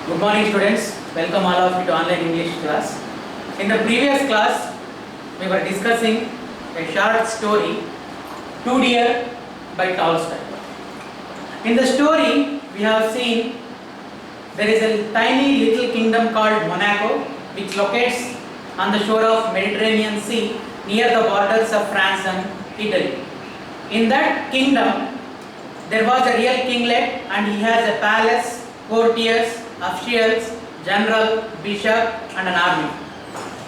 Good morning students, welcome all of you to online English class. In the previous class, we were discussing a short story, Two Deer by Tolstoy. In the story, we have seen there is a tiny little kingdom called Monaco which locates on the shore of Mediterranean Sea near the borders of France and Italy. In that kingdom, there was a real kinglet and he has a palace, courtiers, officials, general, bishop and an army.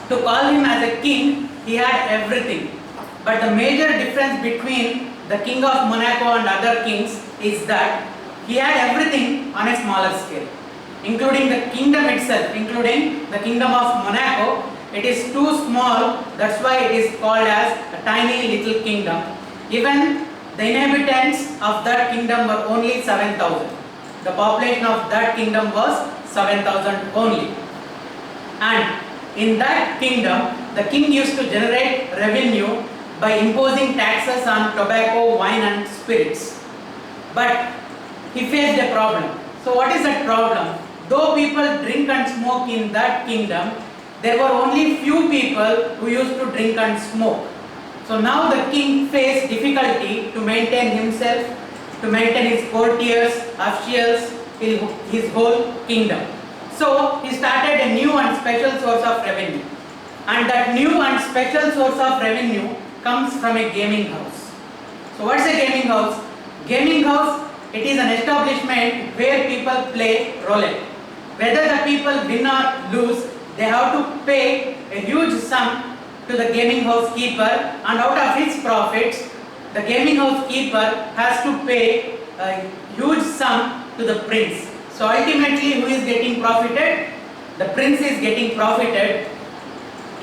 To call him as a king, he had everything. But the major difference between the king of Monaco and other kings is that he had everything on a smaller scale. Including the kingdom itself, including the kingdom of Monaco, it is too small, that's why it is called as a tiny little kingdom. Even the inhabitants of that kingdom were only 7,000. The population of that kingdom was 7,000 only. And in that kingdom, the king used to generate revenue by imposing taxes on tobacco, wine and spirits. But he faced a problem. So what is that problem? Though people drink and smoke in that kingdom, there were only few people who used to drink and smoke. So now the king faced difficulty to maintain himself, to maintain his courtiers, officials, his whole kingdom. So he started a new and special source of revenue. And that new and special source of revenue comes from a gaming house. So what's a gaming house? Gaming house, it is an establishment where people play roulette. Whether the people win or lose, they have to pay a huge sum to the gaming house keeper, and out of his profits, the gaming house keeper has to pay a huge sum to the prince. So ultimately, who is getting profited? The prince is getting profited.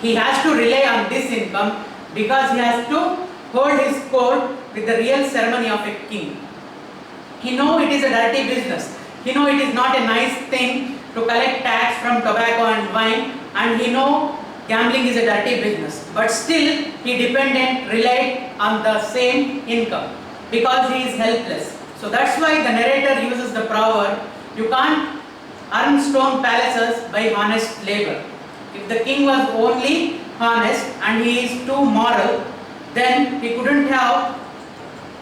He has to rely on this income because he has to hold his court with the real ceremony of a king. He knows it is a dirty business. He knows it is not a nice thing to collect tax from tobacco and wine, and he knows gambling is a dirty business. But still, he relied on the same income because he is helpless. So that's why the narrator uses the proverb, you can't earn stone palaces by honest labor. If the king was only honest and he is too moral, then he couldn't have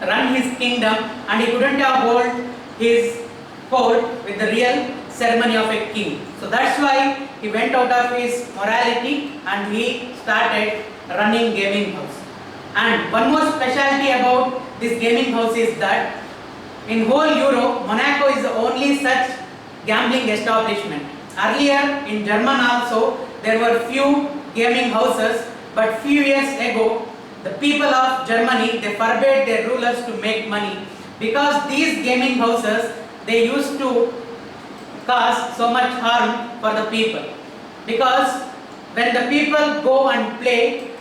run his kingdom and he couldn't have held his court with the real ceremony of a king. So that's why he went out of his morality and he started running gaming house. And one more specialty about this gaming house is that in whole Europe, Monaco is the only such gambling establishment. Earlier in Germany also, there were few gaming houses, but few years ago, the people of Germany, they forbade their rulers to make money because these gaming houses, they used to cause so much harm for the people. Because when the people go and play,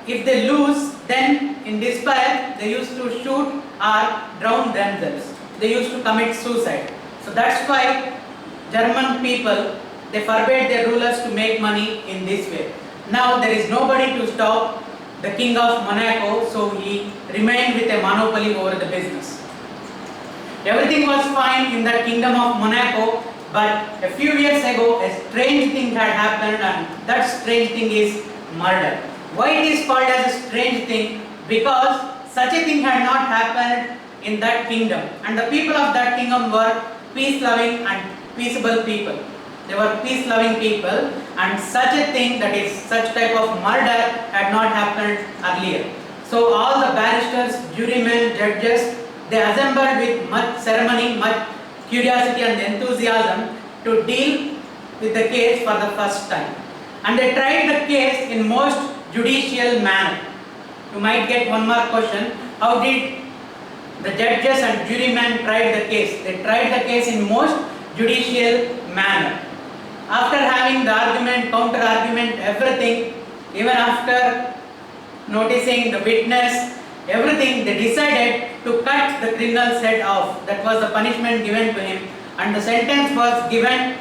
if they lose, then in despair, they used to shoot or drown themselves. They used to commit suicide. So that's why German people, they forbade their rulers to make money in this way. Now there is nobody to stop the king of Monaco, so he remained with a monopoly over the business. Everything was fine in the kingdom of Monaco, but a few years ago a strange thing had happened, and that strange thing is murder. Why it is called as a strange thing? Because such a thing had not happened in that kingdom, and the people of that kingdom were peace-loving and peaceable people. They were peace-loving people, and such a thing, that is such type of murder, had not happened earlier. So all the barristers, jurymen, judges, they assembled with much ceremony, much curiosity and enthusiasm to deal with the case for the first time. And they tried the case in most judicial manner. You might get one more question. How did the judges and jurymen tried the case? They tried the case in most judicial manner. After having the argument, counter argument, everything, even after noticing the witness, everything, they decided to cut the criminal's head off. That was the punishment given to him, and the sentence was given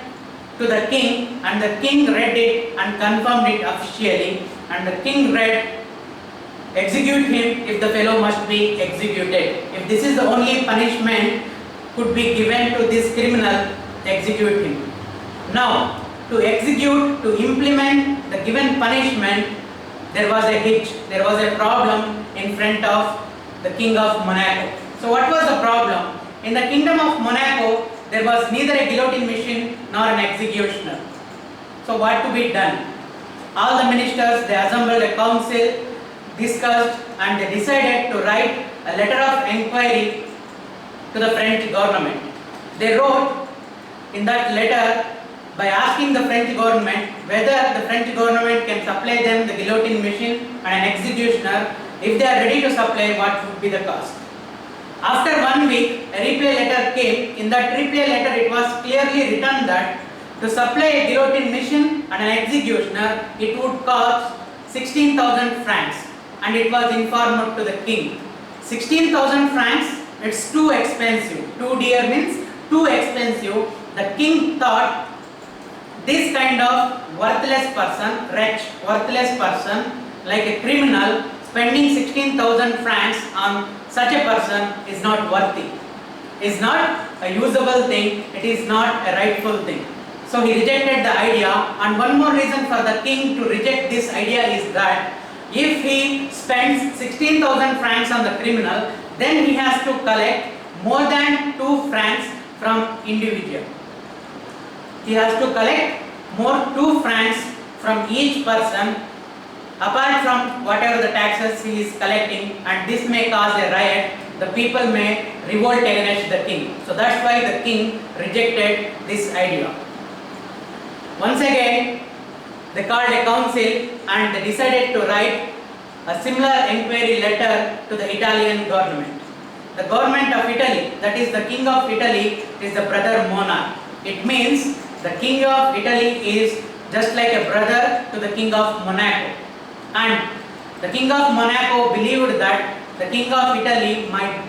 to the king, and the king read it and confirmed it officially, and the king read, execute him if the fellow must be executed. If this is the only punishment could be given to this criminal, execute him. Now, to execute, to implement the given punishment, there was a hitch, there was a problem in front of the king of Monaco. So what was the problem? In the kingdom of Monaco, there was neither a guillotine machine nor an executioner. So what to be done? All the ministers, they assembled a council, discussed, and they decided to write a letter of inquiry to the French government. They wrote in that letter by asking the French government whether the French government can supply them the guillotine machine and an executioner. If they are ready to supply, what would be the cost? After 1 week, a reply letter came. In that reply letter, it was clearly written that to supply a guillotine machine and an executioner, it would cost 16,000 francs, and it was informed to the king. 16,000 francs, it's too expensive. Too dear means too expensive. The king thought this kind of worthless person, wretch, worthless person, like a criminal, spending 16,000 francs on such a person is not worthy. Is not a usable thing, it is not a rightful thing. So he rejected the idea, and one more reason for the king to reject this idea is that if he spends 16,000 francs on the criminal, then he has to collect more than 2 francs from individual. He has to collect more 2 francs from each person apart from whatever the taxes he is collecting, and this may cause a riot. The people may revolt against the king. So that's why the king rejected this idea. Once again, they called a council and they decided to write a similar inquiry letter to the Italian government. The government of Italy, that is the king of Italy, is the brother monarch. It means the king of Italy is just like a brother to the king of Monaco. And the king of Monaco believed that the king of Italy might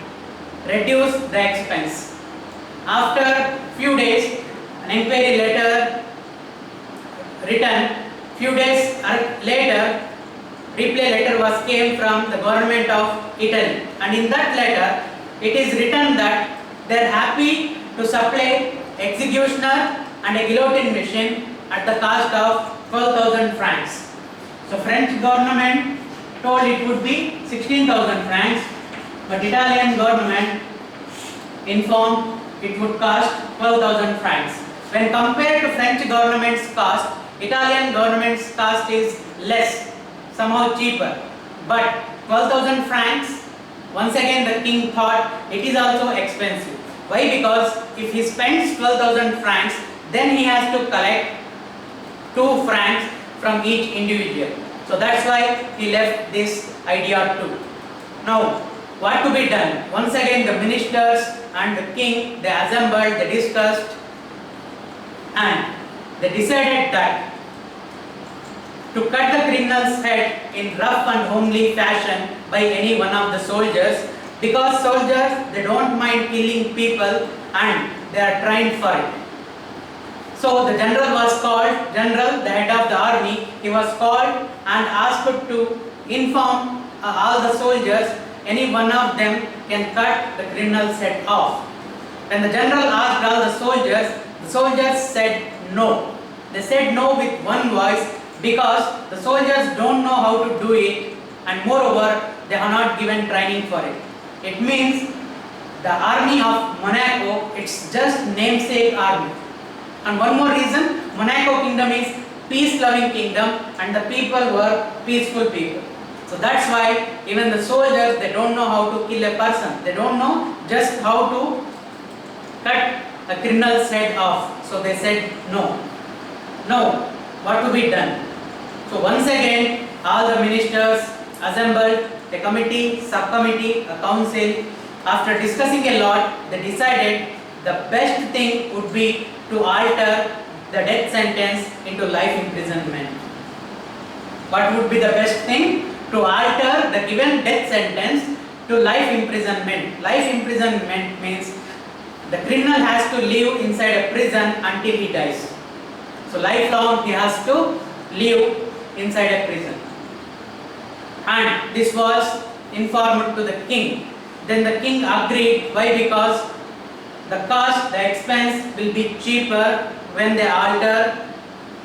reduce the expense. After few days, an inquiry letter written. Few days later, reply letter was came from the government of Italy, and in that letter it is written that they are happy to supply executioner and a guillotine machine at the cost of 12,000 francs. So French government told it would be 16,000 francs, but Italian government informed it would cost 12,000 francs. When compared to French government's cost, Italian government's cost is less, somehow cheaper. But 12,000 francs, once again the king thought it is also expensive. Why? Because if he spends 12,000 francs, then he has to collect 2 francs from each individual. So that's why he left this idea too. Now, what to be done? Once again the ministers and the king, they assembled, they discussed, and they decided that to cut the criminal's head in rough and homely fashion by any one of the soldiers, because soldiers, they don't mind killing people and they are trained for it. So the general was called, general, the head of the army, he was called and asked to inform all the soldiers, any one of them can cut the criminal's head off. When the general asked all the soldiers said no. They said no with one voice because the soldiers don't know how to do it, and moreover they are not given training for it. It means the army of Monaco, it's just namesake army. And one more reason, Monaco kingdom is peace-loving kingdom and the people were peaceful people. So that's why even the soldiers, they don't know how to kill a person. They don't know just how to cut a criminal's head off. So they said no. Now, what to be done? So once again, all the ministers assembled a committee, subcommittee, a council. After discussing a lot, they decided the best thing would be to alter the death sentence into life imprisonment. What would be the best thing? To alter the given death sentence to life imprisonment. Life imprisonment means the criminal has to live inside a prison until he dies. So lifelong he has to live inside a prison. And this was informed to the king. Then the king agreed. Why? Because the cost, the expense will be cheaper when they alter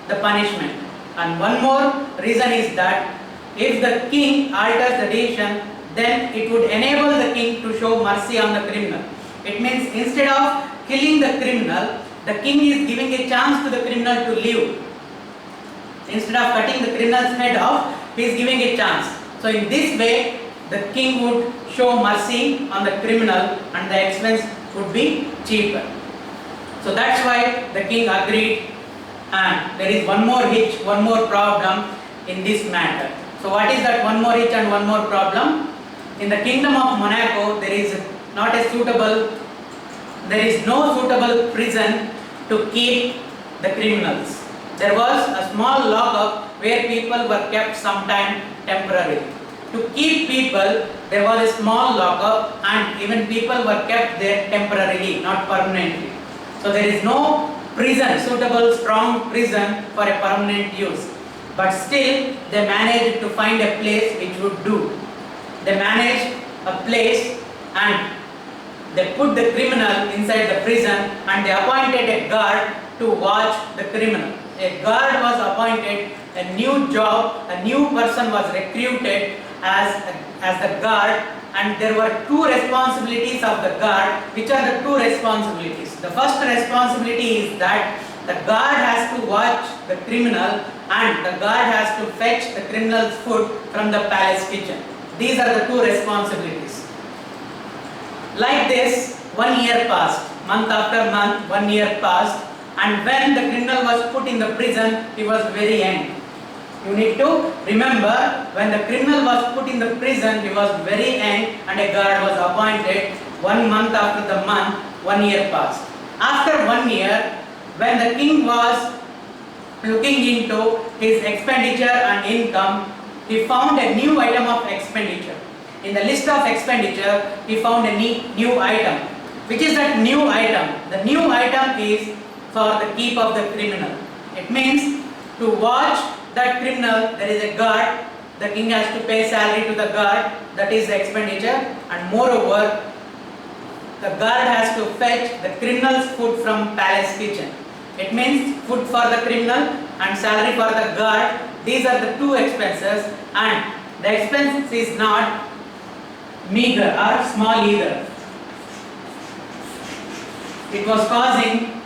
the punishment. And one more reason is that if the king alters the decision, then it would enable the king to show mercy on the criminal. It means instead of killing the criminal, the king is giving a chance to the criminal to live. Instead of cutting the criminal's head off, he is giving a chance. So in this way, the king would show mercy on the criminal and the expense would be cheaper. So that's why the king agreed, and there is one more hitch, one more problem in this matter. So what is that one more hitch and one more problem? In the kingdom of Monaco, there is no suitable prison to keep the criminals. There was a small lockup where people were kept sometime temporarily. To keep people, there was a small lockup, and even people were kept there temporarily, not permanently. So there is no prison, suitable strong prison for a permanent use. But still, they managed to find a place which would do. They managed a place and they put the criminal inside the prison, and they appointed a guard to watch the criminal. A guard was appointed, a new job, a new person was recruited as the guard, and there were two responsibilities of the guard. Which are the two responsibilities? The first responsibility is that the guard has to watch the criminal, and the guard has to fetch the criminal's food from the palace kitchen. These are the two responsibilities. Like this, 1 year passed, month after month, 1 year passed, and when the criminal was put in the prison, he was very young. You need to remember, when the criminal was put in the prison, he was very young, and a guard was appointed. 1 month after the month, 1 year passed. After 1 year, when the king was looking into his expenditure and income, he found a new item of expenditure. In the list of expenditure, he found a new item. Which is that new item? The new item is for the keep of the criminal. It means to watch that criminal, there is a guard. The king has to pay salary to the guard. That is the expenditure. And moreover, the guard has to fetch the criminal's food from palace kitchen. It means food for the criminal and salary for the guard. These are the two expenses, and the expense is not meager or small either. It was causing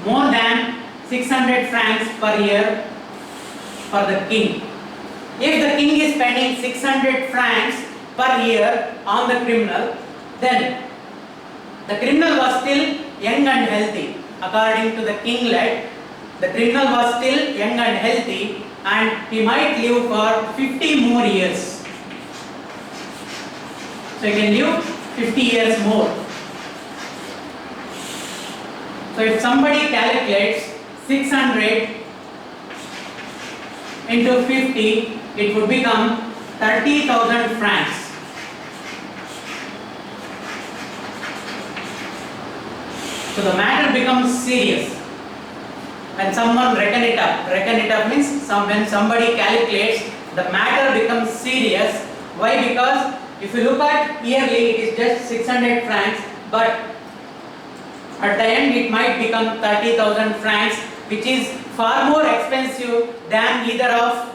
more than 600 francs per year for the king. If the king is spending 600 francs per year on the criminal, then the criminal was still young and healthy. According to the kinglet, the criminal was still young and healthy, and he might live for 50 more years. So he can live 50 years more. So if somebody calculates 600 into 50, it would become 30,000 francs. So the matter becomes serious. When someone reckon it up means when somebody calculates, the matter becomes serious. Why? Because if you look at yearly, it is just 600 francs, but at the end it might become 30,000 francs, which is far more expensive than either of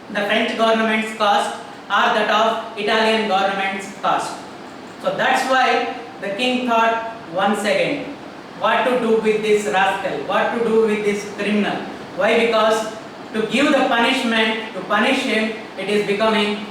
the French government's cost or that of Italian government's cost. So that's why the king thought once again, what to do with this rascal, what to do with this criminal. Why? Because to give the punishment, to punish him, it is becoming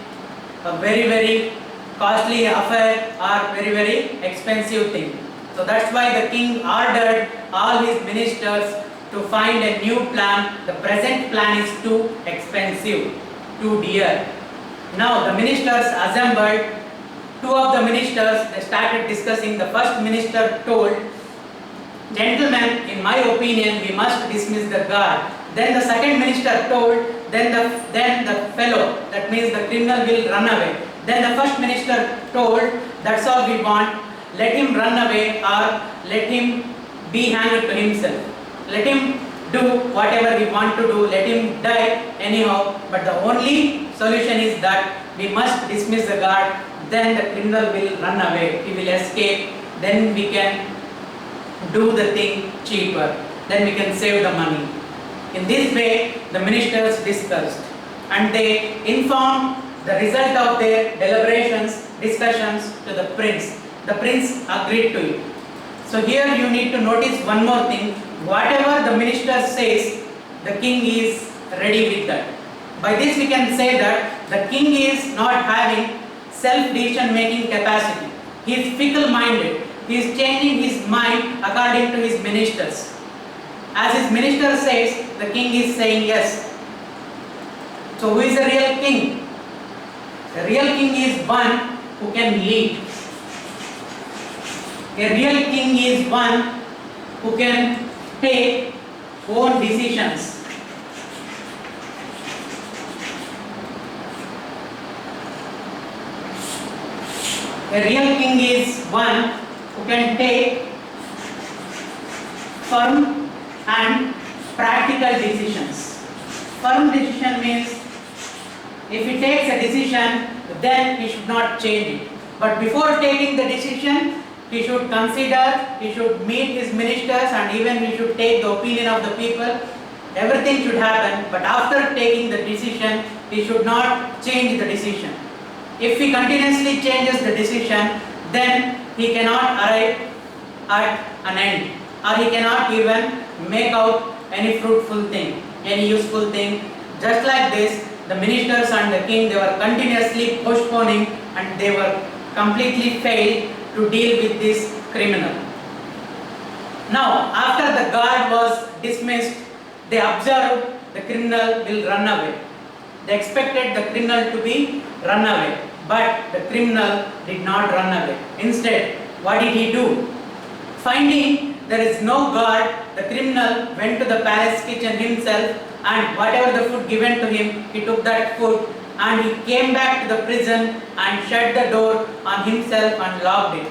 a very, very costly affair or very, very expensive thing. So that's why the king ordered all his ministers to find a new plan. The present plan is too expensive, too dear. Now the ministers assembled. Two of the ministers, they started discussing. The first minister told, "Gentlemen, in my opinion, we must dismiss the guard." Then the second minister told, then the fellow, that means the criminal, will run away. Then the first minister told, "That's all we want. Let him run away or let him be hanged to himself. Let him do whatever he wants to do. Let him die anyhow. But the only solution is that we must dismiss the guard. Then the criminal will run away. He will escape. Then we can do the thing cheaper." then we can save the money. In this way, the ministers discussed and they informed the result of their deliberations, discussions to the prince. The prince agreed to it. So here you need to notice one more thing. Whatever the minister says, the king is ready with that. By this we can say that the king is not having self-decision making capacity. He is fickle-minded. He is changing his mind according to his ministers. As his minister says, the king is saying yes. So who is the real king? The real king is one who can lead. A real king is one who can take own decisions. A real king is one who can take firm and practical decisions. Firm decision means if he takes a decision, then he should not change it. But before taking the decision, he should consider, he should meet his ministers, and even he should take the opinion of the people. Everything should happen, but after taking the decision, he should not change the decision. If he continuously changes the decision, then he cannot arrive at an end, or he cannot even make out any fruitful thing, any useful thing. Just like this, the ministers and the king, they were continuously postponing and they were completely failed to deal with this criminal. Now, after the guard was dismissed, they observed the criminal will run away. They expected the criminal to be run away, but the criminal did not run away. Instead, what did he do? Finding there is no guard, the criminal went to the palace kitchen himself, and whatever the food given to him, he took that food and he came back to the prison and shut the door on himself and locked it.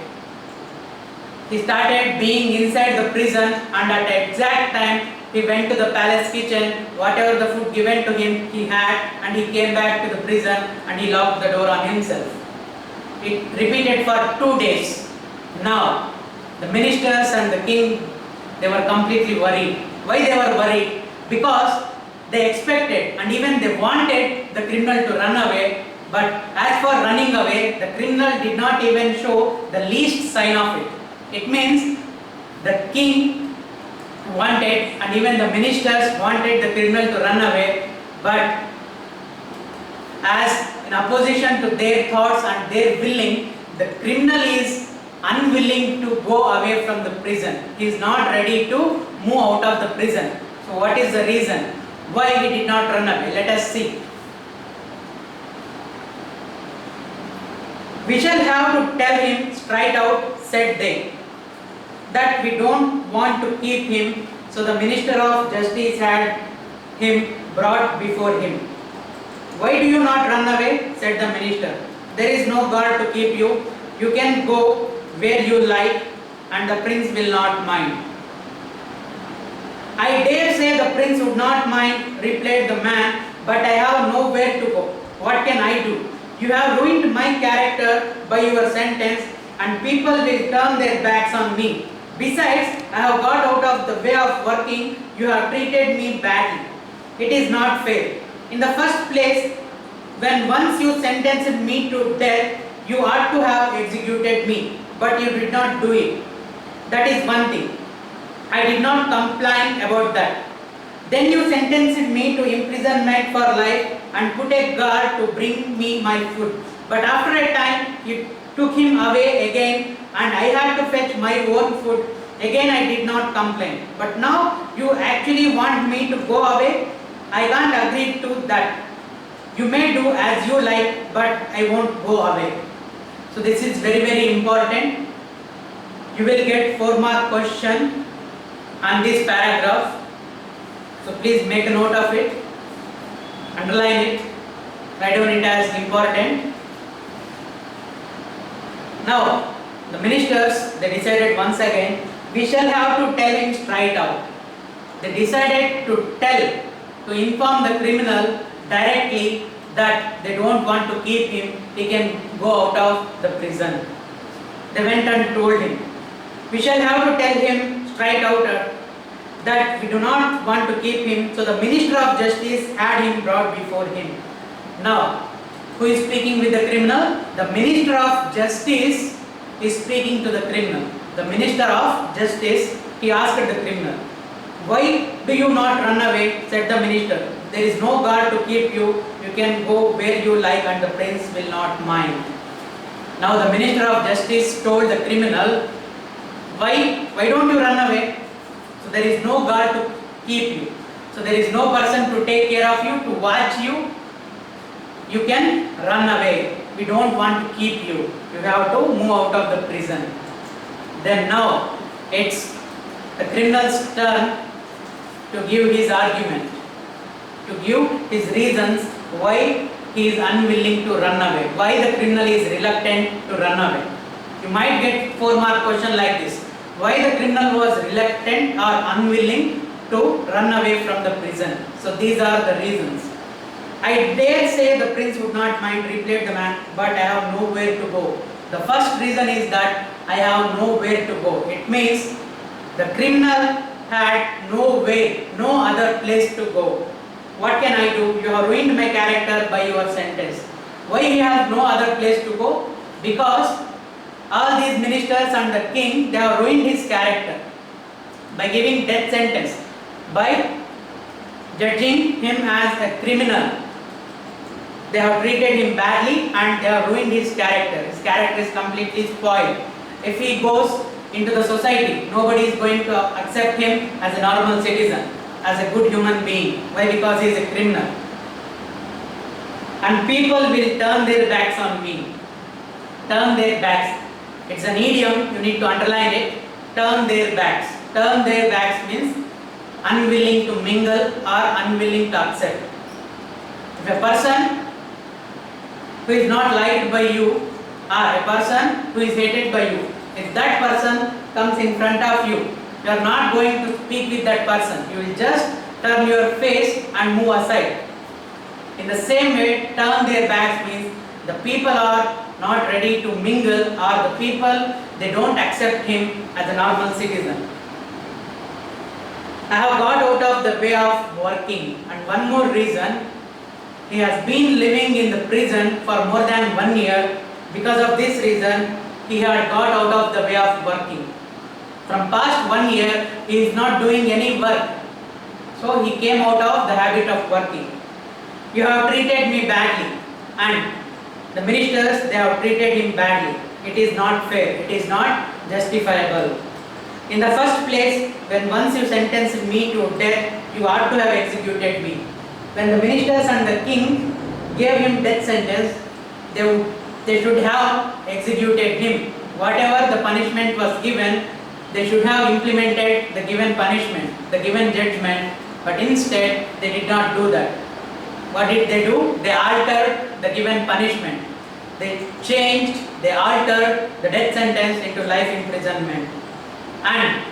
He started being inside the prison, and at the exact time he went to the palace kitchen, whatever the food given to him he had, and he came back to the prison and he locked the door on himself. It repeated for 2 days. Now the ministers and the king, they were completely worried. Why they were worried? Because they expected and even they wanted the criminal to run away, but as for running away, the criminal did not even show the least sign of it. It means the king wanted and even the ministers wanted the criminal to run away, but as in opposition to their thoughts and their willing, the criminal is unwilling to go away from the prison. He is not ready to move out of the prison. So what is the reason why he did not run away? Let us see. We shall have to tell him straight out, said they, that we don't want to keep him. So the minister of justice had him brought before him. Why do you not run away? Said the minister. There is no guard to keep you. You can go where you like and the prince will not mind. I dare say the prince would not mind, replied the man, but I have nowhere to go. What can I do? You have ruined my character by your sentence, and people will turn their backs on me. Besides, I have got out of the way of working. You have treated me badly. It is not fair. In the first place, when once you sentenced me to death, you ought to have executed me, but you did not do it. That is one thing. I did not complain about that. Then you sentenced me to imprisonment for life and put a guard to bring me my food. But after a time, you took him away again and I had to fetch my own food. Again I did not complain. But now you actually want me to go away? I can't agree to that. You may do as you like, but I won't go away. So this is very important. You will get 4-mark question on this paragraph. So please make a note of it, underline it, write down it as important. Now the ministers, they decided once again, we shall have to tell him straight out. They decided to tell, to inform the criminal directly that they don't want to keep him, he can go out of the prison. They went and told him, we shall have to tell him straight out that we do not want to keep him, so the minister of justice had him brought before him. Now, who is speaking with the criminal? The minister of justice is speaking to the criminal. The minister of justice, he asked the criminal, "Why do you not run away?" said the minister. "There is no guard to keep you. You can go where you like and the prince will not mind." Now the minister of justice told the criminal, why don't you run away? So there is no guard to keep you. So there is no person to take care of you, to watch you. You can run away. We don't want to keep you. You have to move out of the prison. Then now it's the criminal's turn to give his argument, to give his reasons why he is unwilling to run away, why the criminal is reluctant to run away. You might get 4-mark question like this. Why the criminal was reluctant or unwilling to run away from the prison. So these are the reasons. "I dare say the prince would not mind," replied the man, "but I have nowhere to go." The first reason is that I have nowhere to go. It means the criminal had no way, no other place to go. What can I do? You have ruined my character by your sentence. Why he has no other place to go? Because all these ministers and the king, they have ruined his character by giving death sentence, by judging him as a criminal. They have treated him badly and they have ruined his character. His character is completely spoiled. If he goes into the society, nobody is going to accept him as a normal citizen, as a good human being. Why? Because he is a criminal. And people will turn their backs on me. Turn their backs. It's an idiom, you need to underline it. Turn their backs. Turn their backs means unwilling to mingle or unwilling to accept. If a person who is not liked by you or a person who is hated by you, if that person comes in front of you, you are not going to speak with that person. You will just turn your face and move aside. In the same way, turn their backs means the people are not ready to mingle, or the people, they don't accept him as a normal citizen. I have got out of the way of working. And one more reason, he has been living in the prison for more than 1 year. Because of this reason, he had got out of the way of working. From past 1 year, he is not doing any work. So he came out of the habit of working. You have treated me badly, and the ministers, they have treated him badly. It is not fair. It is not justifiable. In the first place, when once you sentenced me to death, you ought to have executed me. When the ministers and the king gave him death sentence, they should have executed him. Whatever the punishment was given, they should have implemented the given punishment, the given judgment, but instead they did not do that. What did they do? They altered the given punishment. They changed, they altered the death sentence into life imprisonment. And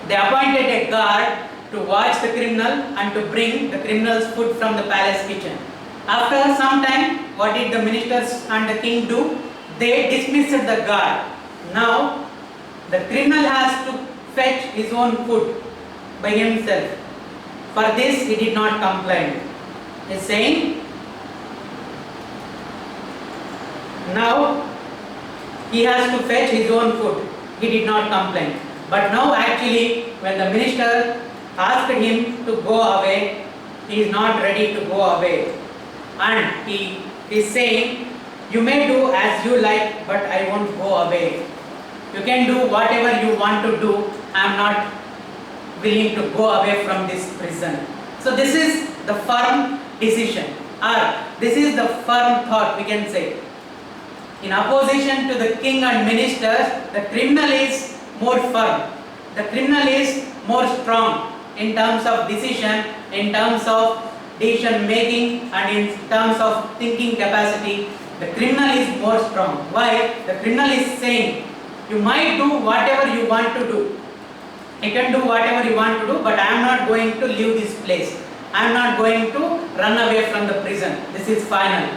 they appointed a guard to watch the criminal and to bring the criminal's food from the palace kitchen. After some time, what did the ministers and the king do? They dismissed the guard. Now, the criminal has to fetch his own food by himself. For this, he did not complain. He is saying, now he has to fetch his own food. He did not complain. But now actually, when the minister asked him to go away, he is not ready to go away. And he is saying, you may do as you like, but I won't go away. You can do whatever you want to do. I am not willing to go away from this prison. So this is the firm decision, or this is the firm thought, we can say. In opposition to the king and ministers, the criminal is more firm. The criminal is more strong in terms of decision, in terms of decision making, and in terms of thinking capacity. The criminal is more strong. Why? The criminal is saying, you might do whatever you want to do. You can do whatever you want to do, but I am not going to leave this place. I am not going to run away from the prison. This is final.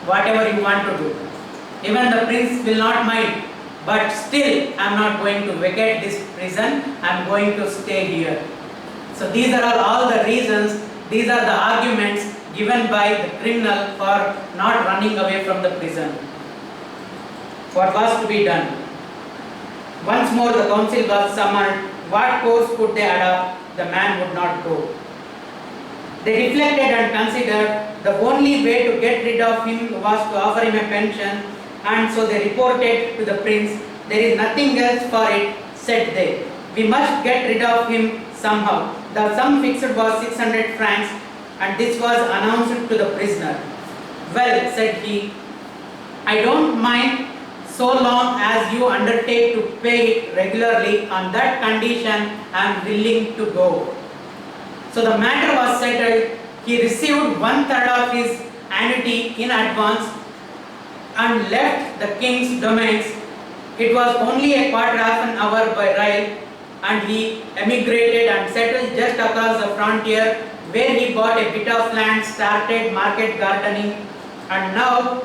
Whatever you want to do. Even the prince will not mind. But still, I am not going to vacate this prison. I am going to stay here. So these are all the reasons, these are the arguments given by the criminal for not running away from the prison. What was to be done? Once more the council was summoned. What course could they adopt? The man would not go. They reflected and considered the only way to get rid of him was to offer him a pension, and so they reported to the prince. There is nothing else for it, said they. We must get rid of him somehow. The sum fixed was 600 francs, and this was announced to the prisoner. Well, said he, I don't mind so long as you undertake to pay it regularly. On that condition, I am willing to go. So the matter was settled. He received 1/3 of his annuity in advance and left the king's domains. It was only a quarter of an hour by rail, and he emigrated and settled just across the frontier, where he bought a bit of land, started market gardening, and now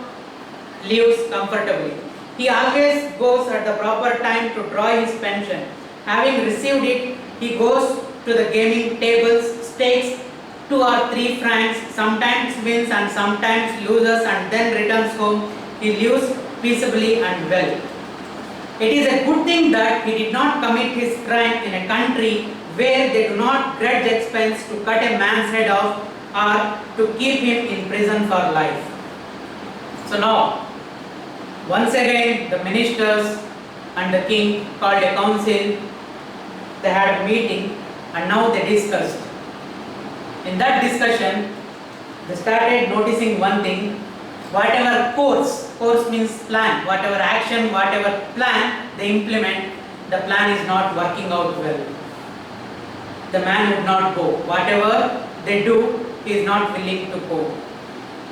lives comfortably. He always goes at the proper time to draw his pension. Having received it, he goes to the gaming tables, stakes 2 or 3 francs, sometimes wins and sometimes loses, and then returns home. He lives peaceably and well. It is a good thing that he did not commit his crime in a country where they do not grudge expense to cut a man's head off or to keep him in prison for life. So now, once again, the ministers and the king called a council. They had a meeting, and now they discussed. In that discussion, they started noticing one thing: whatever course means plan, whatever action, whatever plan they implement, the plan is not working out well. The man would not go. Whatever they do, he is not willing to go.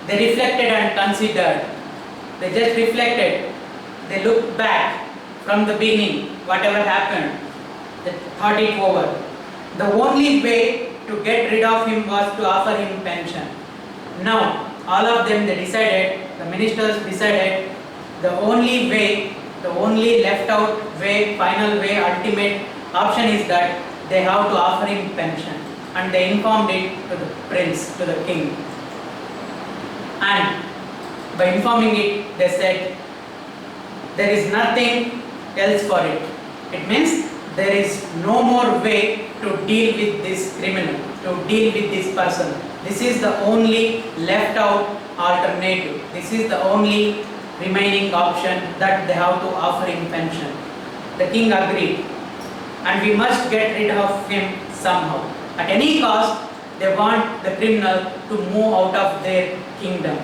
They reflected and considered. They just reflected. They looked back from the beginning, whatever happened. They thought it over. The only way to get rid of him was to offer him pension. Now, all of them, they decided, the ministers decided, the only way, the only left out way, final way, ultimate option is that they have to offer him pension. And they informed it to the prince, to the king. And by informing it, they said, there is nothing else for it. It means there is no more way to deal with this criminal, to deal with this person. This is the only left out alternative. This is the only remaining option, that they have to offer him pension. The king agreed, and we must get rid of him somehow. At any cost, they want the criminal to move out of their kingdom.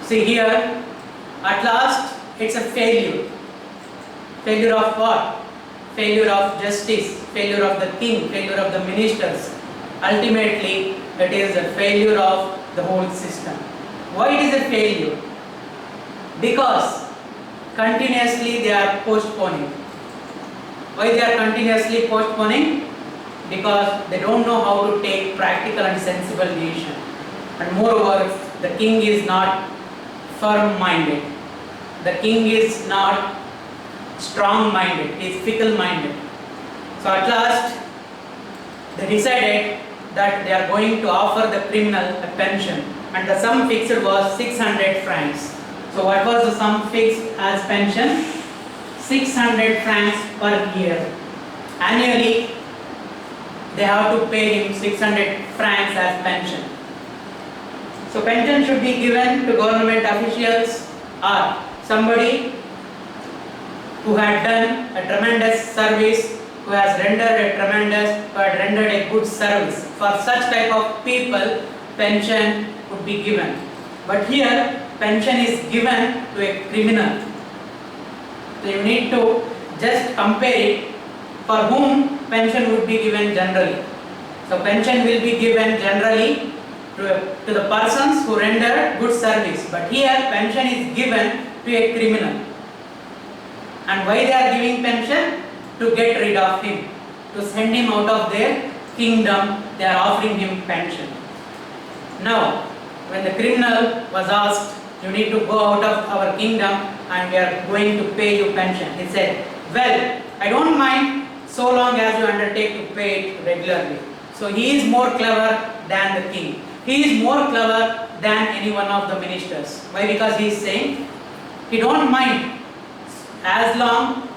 See here, at last, it's a failure. Failure of what? Failure of justice, failure of the king, failure of the ministers. Ultimately, it is a failure of the whole system. Why it is a failure? Because continuously they are postponing. Why they are continuously postponing? Because they don't know how to take practical and sensible decision. And moreover, the king is not firm-minded. The king is not strong-minded, he is fickle-minded. So at last, they decided that they are going to offer the criminal a pension, and the sum fixed was 600 francs. So what was the sum fixed as pension? 600 francs per year. Annually, they have to pay him 600 francs as pension. So pension should be given to government officials or somebody who had done a tremendous service, who has rendered a good service. For such type of people, pension would be given. But here, pension is given to a criminal. So you need to just compare it, for whom pension would be given generally. So pension will be given generally to the persons who render good service. But here, pension is given to a criminal. And why they are giving pension? To get rid of him, to send him out of their kingdom, they are offering him pension. Now, when the criminal was asked, you need to go out of our kingdom and we are going to pay you pension, he said, well, I don't mind so long as you undertake to pay it regularly. So he is more clever than the king. He is more clever than any one of the ministers. Why? Because he is saying he don't mind as long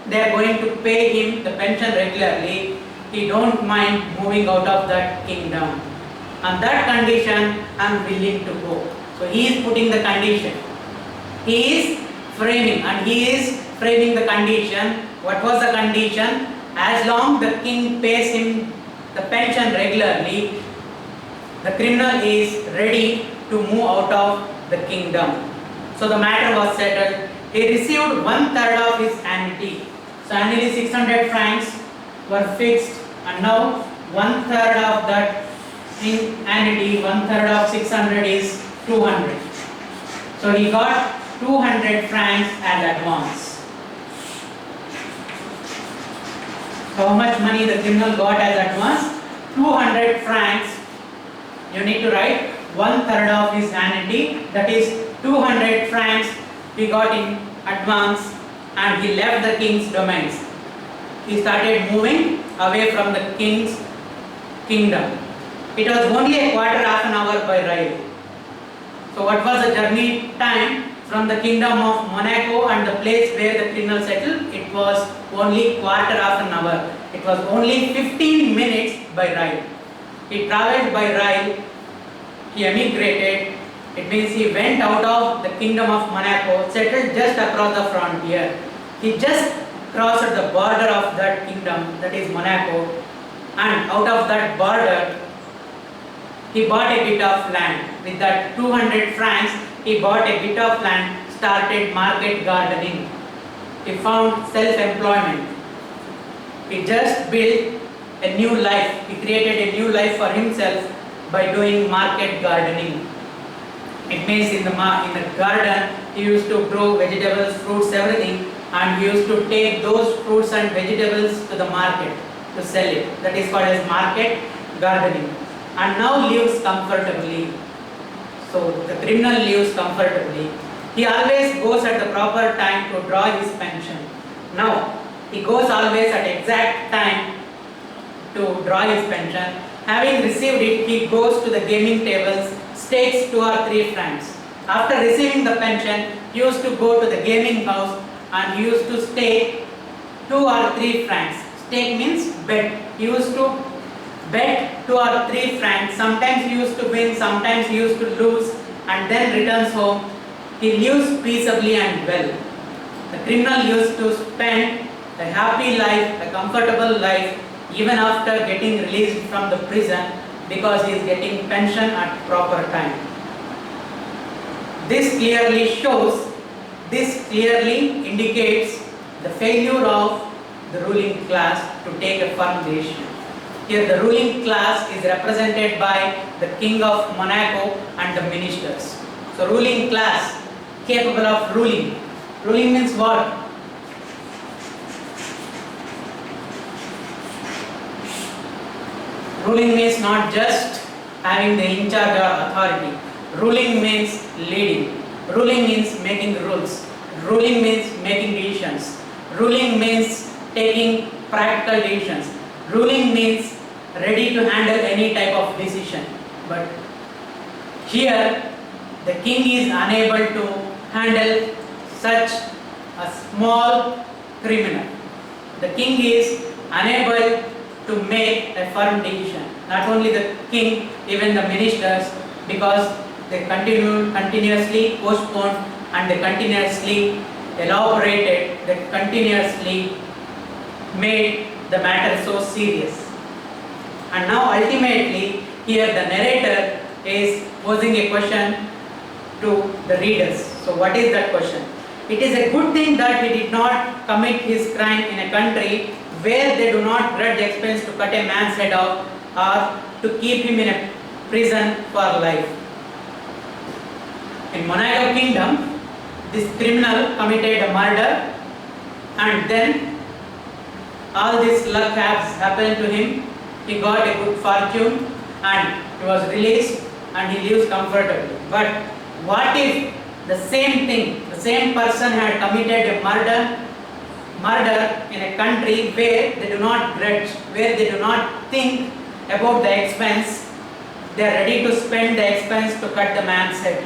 they are going to pay him the pension regularly. He don't mind moving out of that kingdom. On that condition, I am willing to go. So he is putting the condition. He is framing the condition. What was the condition? As long the king pays him the pension regularly, the criminal is ready to move out of the kingdom. So the matter was settled. He received 1/3 of his annuity. So annually 600 francs were fixed, and now 1/3 of that annuity, 1/3 of 600 is 200. So he got 200 francs as advance. How much money the criminal got as advance? 200 francs. You need to write 1/3 of his annuity, that is 200 francs he got in advance, and he left the king's domains. He started moving away from the king's kingdom. It was only a quarter half an hour by rail. So what was the journey time from the kingdom of Monaco and the place where the criminal settled? It was only quarter half an hour. It was only 15 minutes by rail. He travelled by rail. He emigrated. It means he went out of the kingdom of Monaco, settled just across the frontier. He just crossed the border of that kingdom, that is Monaco, and out of that border he bought a bit of land. With that 200 francs he bought a bit of land, started market gardening. He found self-employment. He just built a new life. He created a new life for himself by doing market gardening. It means in the garden he used to grow vegetables, fruits, everything, and he used to take those fruits and vegetables to the market to sell it. That is called as market gardening. And now lives comfortably. So the criminal lives comfortably. He always goes at the proper time to draw his pension. Now he goes always at exact time to draw his pension. Having received it, he goes to the gaming tables, stakes 2 or 3 francs. After receiving the pension, he used to go to the gaming house and he used to stake 2 or 3 francs. Stake means bet. He used to bet 2 or 3 francs. Sometimes he used to win, sometimes he used to lose, and then returns home. He lives peaceably and well. The criminal used to spend a happy life, a comfortable life, even after getting released from the prison, because he is getting pension at proper time. This clearly indicates the failure of the ruling class to take a firm decision. Here the ruling class is represented by the king of Monaco and the ministers. So ruling class, capable of ruling. Ruling means what? Ruling means not just having the in charge or authority. Ruling means leading. Ruling means making rules. Ruling means making decisions. Ruling means taking practical decisions. Ruling means ready to handle any type of decision. But here the king is unable to handle such a small criminal. The king is unable to make a firm decision. Not only the king, even the ministers, because they continuously postponed and they continuously elaborated, they continuously made the matter so serious. And now ultimately here the narrator is posing a question to the readers. So what is that question? It is a good thing that he did not commit his crime in a country where they do not grudge expense to cut a man's head off or to keep him in a prison for life. In Monaco kingdom, this criminal committed a murder, and then all this luck has happened to him. He got a good fortune and he was released and he lives comfortably. But what if the same thing, the same person had committed a murder in a country where they do not grudge, where they do not think about the expense, they are ready to spend the expense to cut the man's head.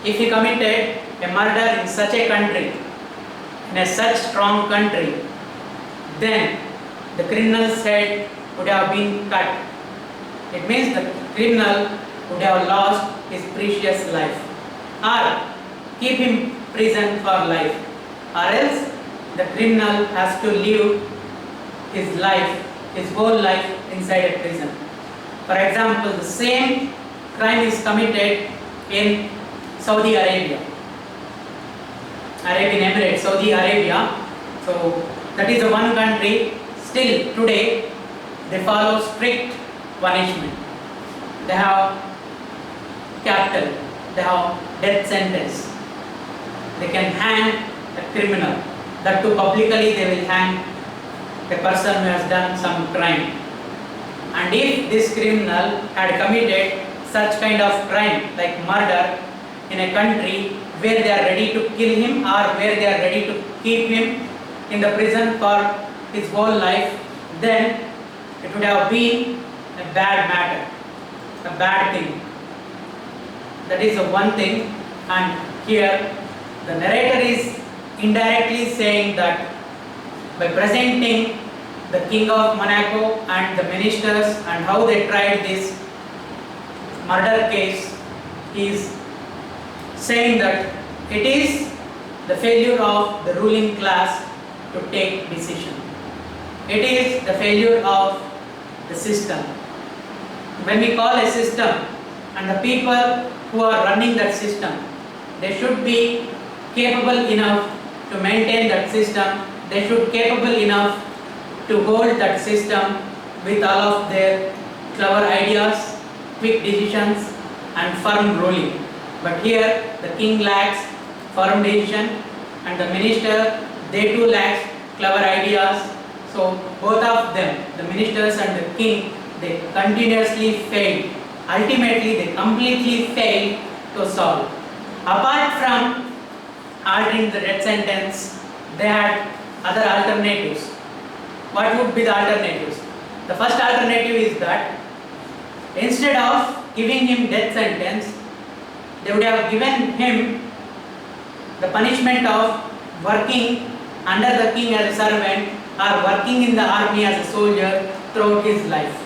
If he committed a murder in such a country, in a such strong country, then the criminal's head would have been cut. It means the criminal would have lost his precious life, or keep him prison for life, or else the criminal has to live his life, his whole life inside a prison. For example, the same crime is committed in Saudi Arabia, Arabian Emirates, Saudi Arabia. So that is the one country. Still today they follow strict punishment. They have capital, they have death sentence. They can hang a criminal. That too publicly they will hang a person who has done some crime. And if this criminal had committed such kind of crime like murder in a country where they are ready to kill him or where they are ready to keep him in the prison for his whole life, then it would have been a bad matter, a bad thing. That is the one thing. And here the narrator is indirectly saying that by presenting the King of Monaco and the ministers and how they tried this murder case, he is saying that it is the failure of the ruling class to take decision. It is the failure of the system. When we call a system, and the people who are running that system, they should be capable enough to maintain that system. They should be capable enough to hold that system with all of their clever ideas, quick decisions and firm ruling. But here the king lacks firm decision and the minister, they too lack clever ideas. So both of them, the ministers and the king, they continuously failed. Ultimately they completely failed to solve. Apart from altering the death sentence, they had other alternatives. What would be the alternatives? The first alternative is that instead of giving him death sentence, they would have given him the punishment of working under the king as a servant or working in the army as a soldier throughout his life.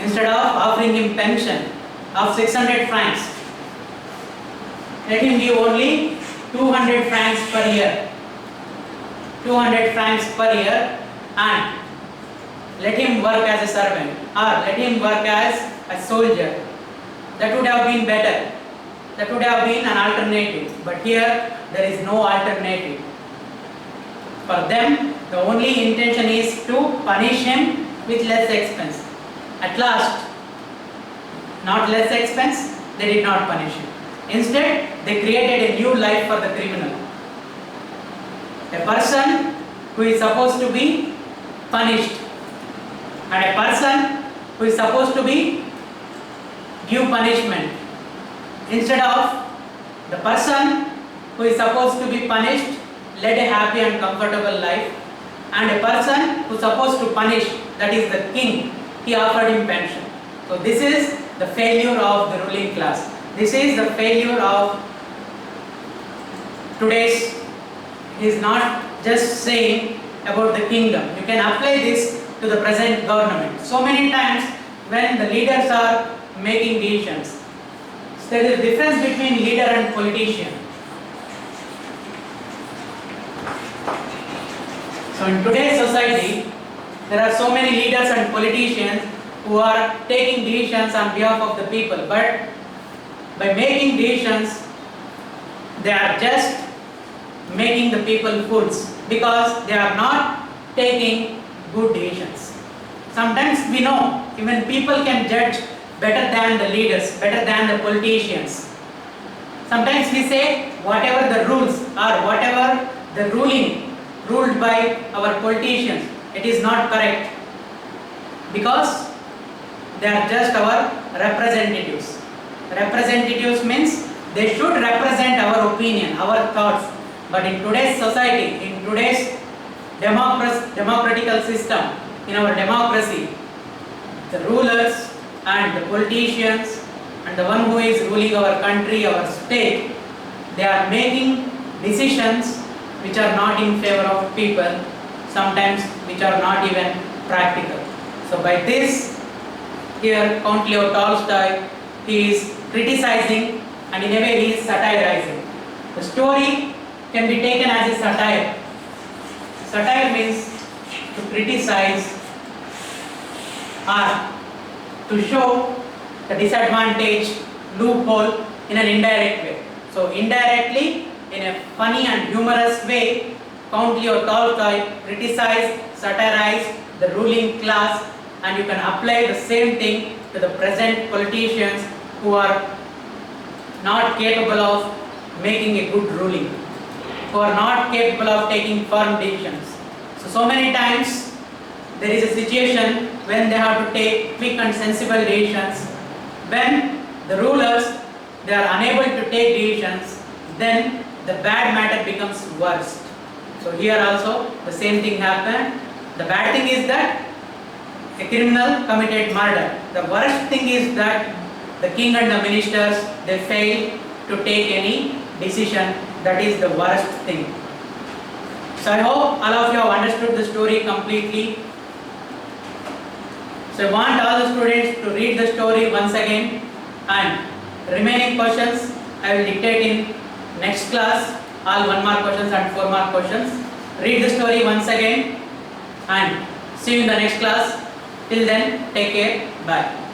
Instead of offering him pension of 600 francs, let him give only 200 francs per year. 200 francs per year, and let him work as a servant or let him work as a soldier. That would have been better. That would have been an alternative. But here there is no alternative. For them, the only intention is to punish him with less expense. At last, not less expense, they did not punish him. Instead, they created a new life for the criminal. A person who is supposed to be punished and a person who is supposed to be give punishment. Instead of the person who is supposed to be punished led a happy and comfortable life, and a person who is supposed to punish, that is the king, he offered him pension. So this is the failure of the ruling class. This is the failure of today's. He is not just saying about the kingdom. You can apply this to the present government. So many times when the leaders are making decisions, there is a difference between leader and politician. So in today's society, there are so many leaders and politicians who are taking decisions on behalf of the people, but by making decisions, they are just making the people fools because they are not taking good decisions. Sometimes we know even people can judge better than the leaders, better than the politicians. Sometimes we say whatever the rules or whatever the ruling ruled by our politicians, it is not correct because they are just our representatives. Representatives means they should represent our opinion, our thoughts. But in today's society, in today's democratical system, in our democracy, the rulers and the politicians and the one who is ruling our country, our state, they are making decisions which are not in favor of people, sometimes which are not even practical. So by this, here Count Leo Tolstoy, he is criticizing and in a way he is satirizing. The story can be taken as a satire. Satire means to criticize or to show the disadvantage, loophole in an indirect way. So indirectly, in a funny and humorous way, Count Leo Tolstoy criticized, satirized the ruling class, and you can apply the same thing to the present politicians who are not capable of making a good ruling, who are not capable of taking firm decisions. So many times there is a situation when they have to take quick and sensible decisions. When the rulers, they are unable to take decisions, then the bad matter becomes worse. So here also the same thing happened. The bad thing is that a criminal committed murder. The worst thing is that the king and the ministers, they fail to take any decision. That is the worst thing. So I hope all of you have understood the story completely. So I want all the students to read the story once again, and remaining questions I will dictate in next class, all 1 mark questions and 4 mark questions. Read the story once again and see you in the next class. Till then, take care. Bye.